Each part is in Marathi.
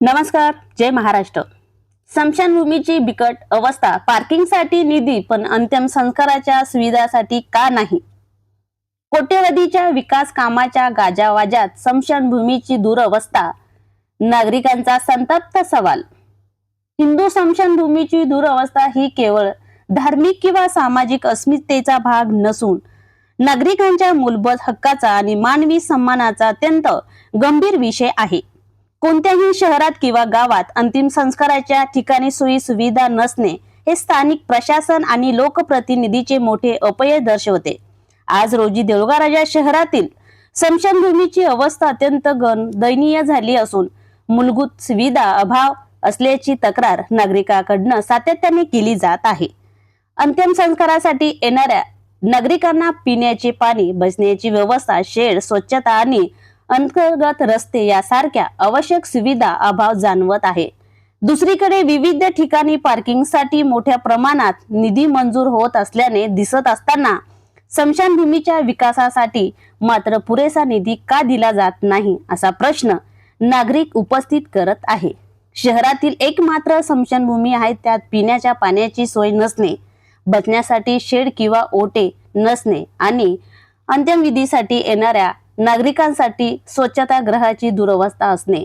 नमस्कार, जय महाराष्ट्र। स्मशानभूमीची बिकट अवस्था, पार्किंगसाठी निधी पण अंतिम संस्काराच्या सुविधासाठी का नाही? कोट्यवधीच्या विकास कामाच्या गाजावाजात स्मशानभूमीची दुरवस्था, नागरिकांचा संतप्त सवाल। हिंदू स्मशानभूमीची दुरवस्था ही केवळ धार्मिक किंवा सामाजिक अस्मितेचा भाग नसून नागरिकांच्या मूलभूत हक्काचा आणि मानवी सन्मानाचा अत्यंत गंभीर विषय आहे। कोणत्याही शहरात किंवा गावात अंतिम संस्काराच्या ठिकाणी सोयी सुविधा नसणे हे स्थानिक प्रशासन आणि लोकप्रतिनिधीचे मोठे अपयश दर्शवते। आज रोजी देऊळगाव राजा शहरातील स्मशानभूमीची अवस्था अत्यंत दयनीय झाली असून मूलभूत सुविधा अभाव असल्याची तक्रार नागरिकांकडून सातत्याने केली जात आहे। अंतिम संस्कारासाठी येणाऱ्या नागरिकांना पिण्याचे पाणी, बसण्याची व्यवस्था, शेड, स्वच्छता आणि अंतर्गत रस्ते यासारख्या आवश्यक सुविधा अभाव जाणवत आहे। दुसरीकडे विविध ठिकाणी पार्किंगसाठी मोठ्या प्रमाणात निधी मंजूर होत असल्याने दिसत असताना स्मशानभूमीच्या विकासासाठी मात्र पुरेसा निधी का दिला जात नाही असा प्रश्न नागरिक उपस्थित करत आहे। शहरातील एकमात्र स्मशानभूमी आहे, त्यात पिण्याच्या पाण्याची सोय नसणे, बसण्यासाठी शेड किंवा ओटे नसणे आणि अंत्यविधीसाठी येणाऱ्या नागरिकांसाठी स्वच्छतागृहाची दुरवस्था असणे,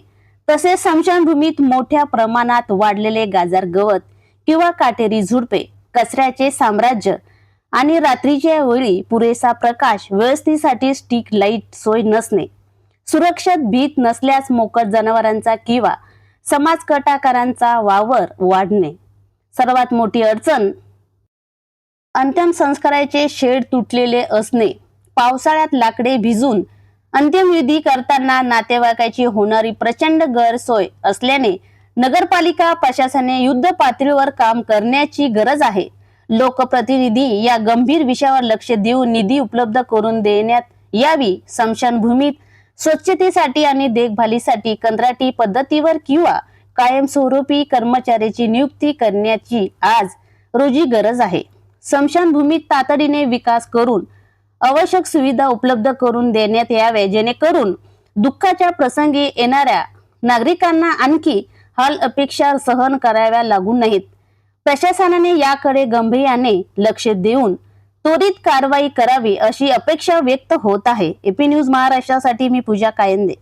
तसेच स्मशानभूमीत मोठ्या प्रमाणात वाढलेले गाजर गवत किंवा काटेरी झुडपे, कचऱ्याचे साम्राज्य आणि रात्रीच्या वेळी पुरेसा प्रकाश, व्यवस्थेसाठी स्ट्रीट लाईट सोय नसणे, सुरक्षित भीत नसल्यास मोकट जनावरांचा किंवा समाजकटाकारांचा वावर वाढणे, सर्वात मोठी अडचण अंतिम संस्काराचे शेड तुटलेले असणे, पावसाळ्यात लाकडे भिजून अंत्यविधी करताना नातेवाईकाची होणारी प्रचंड गैरसोय असल्याने नगरपालिका प्रशासनाने युद्ध पातळीवर काम करण्याची गरज आहे। लोकप्रतिनिधी या गंभीर विषयावर लक्ष देऊन निधी उपलब्ध करून देण्यात यावी। स्मशानभूमीत स्वच्छतेसाठी आणि देखभालीसाठी कंत्राटी पद्धतीवर किंवा कायमस्वरूपी कर्मचाऱ्याची नियुक्ती करण्याची आज रोजी गरज आहे। स्मशानभूमीत तातडीने विकास करून आवश्यक सुविधा उपलब्ध करून देण्यात यावे, जेणेकरून दुःखाच्या प्रसंगी येणाऱ्या नागरिकांना आणखी हाल अपेक्षा सहन कराव्या लागू नयेत। प्रशासनाने याकडे गांभीर्याने लक्ष देऊन त्वरित कारवाई करावी अशी अपेक्षा व्यक्त होत आहे। एपी न्यूज महाराष्ट्रासाठी मी पूजा कायंदे।